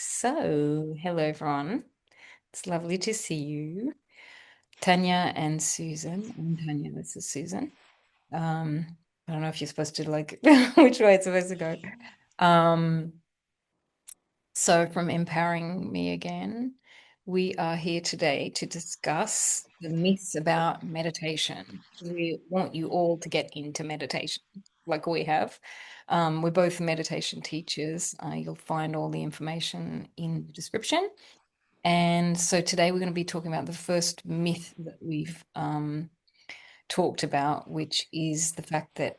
Hello everyone. It's lovely to see you, Tanya and Susan. I'm Tanya, this is Susan. I don't know if you're supposed to like which way it's supposed to go. Um, so from Empowering Me Again, we are here today to discuss the myths about meditation. We want you all to get into meditation like we have. We're both meditation teachers. You'll find all the information in the description. And so today we're going to be talking about the first myth that we've talked about, which is the fact that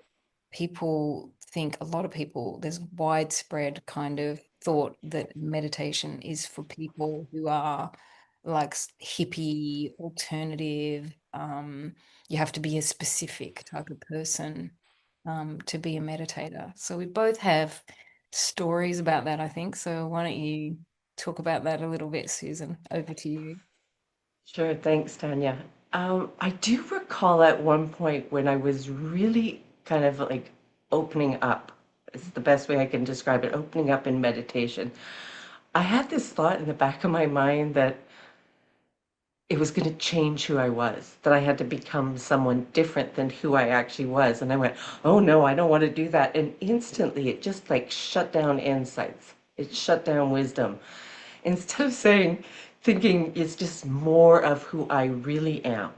people think, a lot of people, there's widespread kind of thought that meditation is for people who are like hippie, alternative. You have to be a specific type of person to be a meditator. So we both have stories about that, I think. So why don't you talk about that a little bit, Susan? Over to you. Sure, thanks, Tanya. I do recall at one point when I was really kind of like opening up. It's the best way I can describe it, opening up in meditation. I had this thought in the back of my mind that it was going to change who I was, that I had to become someone different than who I actually was. And I went, oh no, I don't want to do that. And instantly it just like shut down insights. It shut down wisdom. Instead of thinking it's just more of who I really am.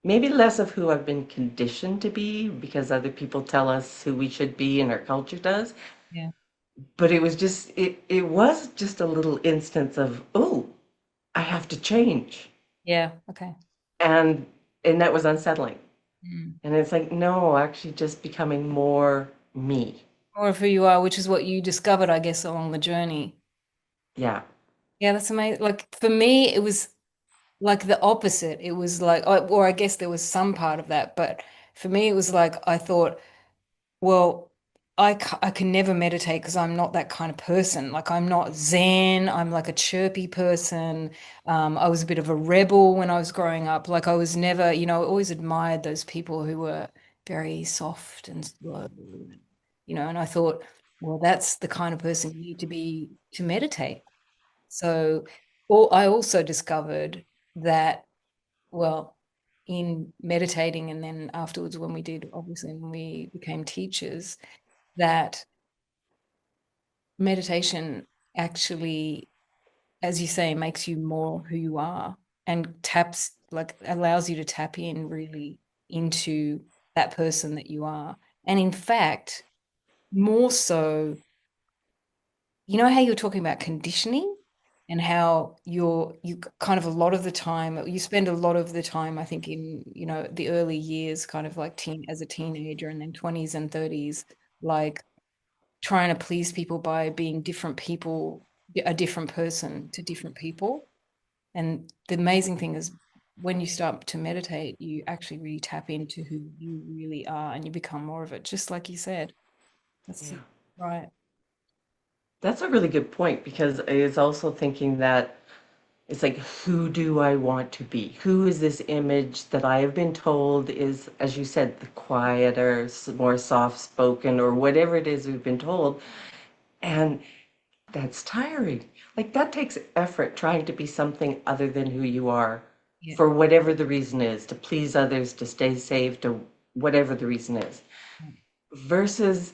Maybe less of who I've been conditioned to be because other people tell us who we should be and our culture does. Yeah. But it was just a little instance of, oh, I have to change. Yeah. Okay. And and that was unsettling. Mm. And it's like, no, actually just becoming more me. More of who you are, which is what you discovered, I guess, along the journey. Yeah. Yeah, that's amazing. Like for me, it was like the opposite. It was like, or I guess there was some part of that, but for me, it was like I thought, well, I can never meditate because I'm not that kind of person. Like I'm not Zen. I'm like a chirpy person. I was a bit of a rebel when I was growing up. Like I was never, I always admired those people who were very soft and slow, and I thought, well, that's the kind of person you need to be to meditate. So, I also discovered that, well, in meditating and then afterwards when we did, obviously when we became teachers, that meditation actually, as you say, makes you more who you are and taps, like allows you to tap in really into that person that you are. And in fact, more so, you know how you're talking about conditioning and how you kind of a lot of the time you spend a lot of the time, I think, in the early years, kind of like as a teenager, and then 20s and 30s, like trying to please people by being different people, a different person to different people. And the amazing thing is when you start to meditate, you actually really tap into who you really are and you become more of it, just like you said. That's Yeah. right. That's a really good point because I was also thinking that it's like, who do I want to be? Who is this image that I have been told is, as you said, the quieter, more soft spoken, or whatever it is we've been told? And that's tiring. Like, that takes effort trying to be something other than who you are Yeah. for whatever the reason is, to please others, to stay safe, to whatever the reason is, versus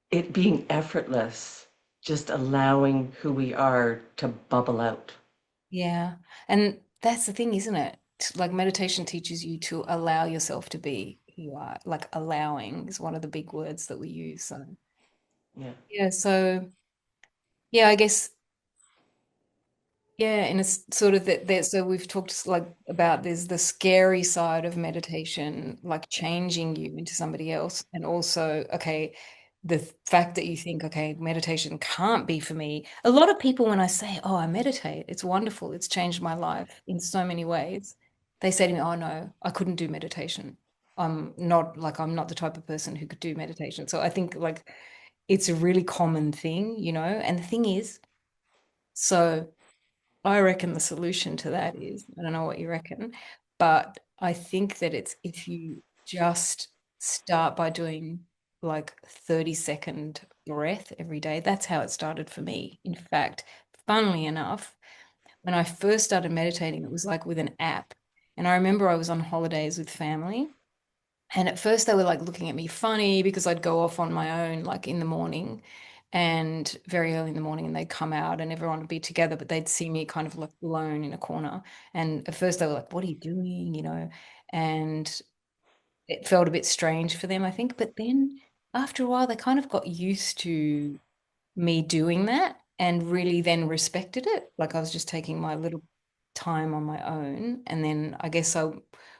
it being effortless, just allowing who we are to bubble out. Yeah. And that's the thing, isn't it? Like meditation teaches you to allow yourself to be who you are. Like allowing is one of the big words that we use. So, Yeah. yeah. So, yeah, I guess, yeah. And it's sort of that. So we've talked like about there's the scary side of meditation, like changing you into somebody else. And also, okay, the fact that you think, okay, meditation can't be for me. A lot of people, when I say, oh, I meditate, it's wonderful, it's changed my life in so many ways, they say to me, oh, no, I couldn't do meditation. I'm not the type of person who could do meditation. So I think like it's a really common thing, and the thing is, so I reckon the solution to that is, I don't know what you reckon, but I think that it's if you just start by doing like 30-second breath every day. That's how it started for me. In fact, funnily enough, when I first started meditating, it was like with an app. And I remember I was on holidays with family. And at first they were like looking at me funny because I'd go off on my own, like in the morning and very early in the morning, and they'd come out and everyone would be together, but they'd see me kind of like alone in a corner. And at first they were like, "What are you doing?" And it felt a bit strange for them, I think. But then after a while, they kind of got used to me doing that and really then respected it. Like I was just taking my little time on my own. And then I guess I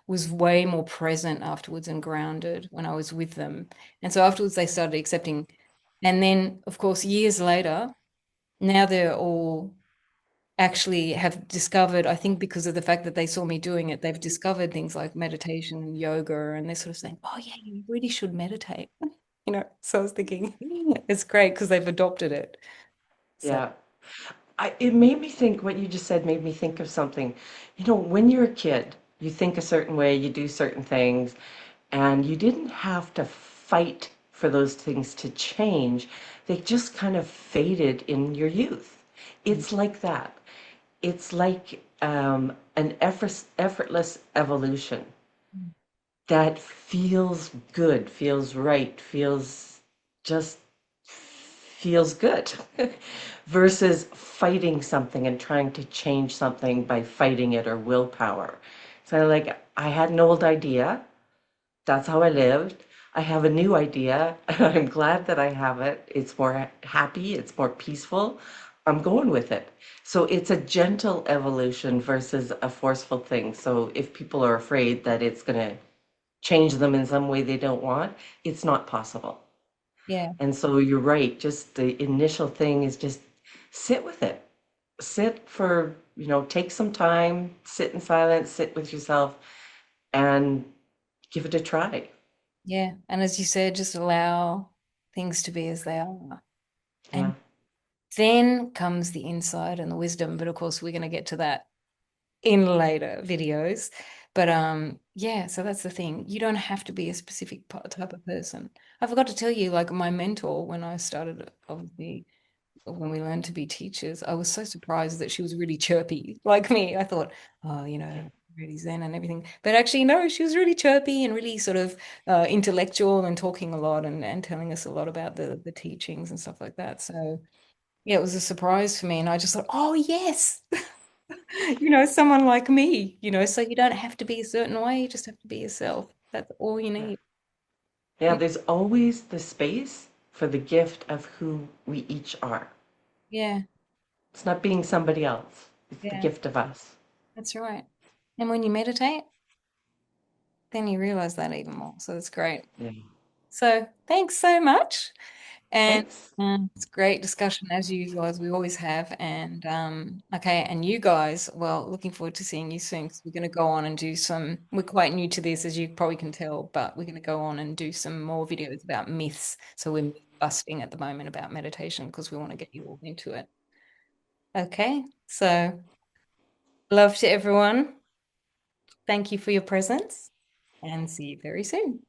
was way more present afterwards and grounded when I was with them. And so afterwards, they started accepting. And then, of course, years later, now they're all actually have discovered, I think because of the fact that they saw me doing it, they've discovered things like meditation and yoga, and they're sort of saying, "Oh, yeah, you really should meditate." So I was thinking, it's great because they've adopted it. So, Yeah. It made me think, what you just said made me think of something. When you're a kid, you think a certain way, you do certain things, and you didn't have to fight for those things to change. They just kind of faded in your youth. mm, It's like that. It's like an effortless evolution that feels good, feels right, just feels good versus fighting something and trying to change something by fighting it or willpower. So like I had an old idea, that's how I lived. I have a new idea and I'm glad that I have it. It's more happy, it's more peaceful. I'm going with it. So it's a gentle evolution versus a forceful thing. So if people are afraid that it's going to change them in some way they don't want, it's not possible. yeah, And so you're right, just the initial thing is just sit with it. Sit for, take some time, sit in silence, sit with yourself and give it a try. yeah. And as you said, just allow things to be as they are. Yeah. And then comes the insight and the wisdom. But of course, we're going to get to that in later videos. But yeah, so that's the thing. You don't have to be a specific type of person. I forgot to tell you, like my mentor, when I started, obviously, when we learned to be teachers, I was so surprised that she was really chirpy like me. I thought, oh, really zen and everything. But actually, no, she was really chirpy and really sort of intellectual and talking a lot and telling us a lot about the teachings and stuff like that. So yeah, it was a surprise for me. And I just thought, oh, yes, someone like me, so you don't have to be a certain way, you just have to be yourself. That's all you Yeah. need. Yeah, there's always the space for the gift of who we each are. Yeah, It's not being somebody else. It's the yeah, gift of us. that's right. And when you meditate, then you realize that even more. So it's great. Yeah. So thanks so much. And Thanks. it's great discussion as usual, as we always have. And okay, and you guys, well, looking forward to seeing you soon because we're going to go on and do some. We're quite new to this, as you probably can tell, but we're going to go on and do some more videos about myths. So we're myth busting at the moment about meditation because we want to get you all into it. Okay, so love to everyone. Thank you for your presence and see you very soon.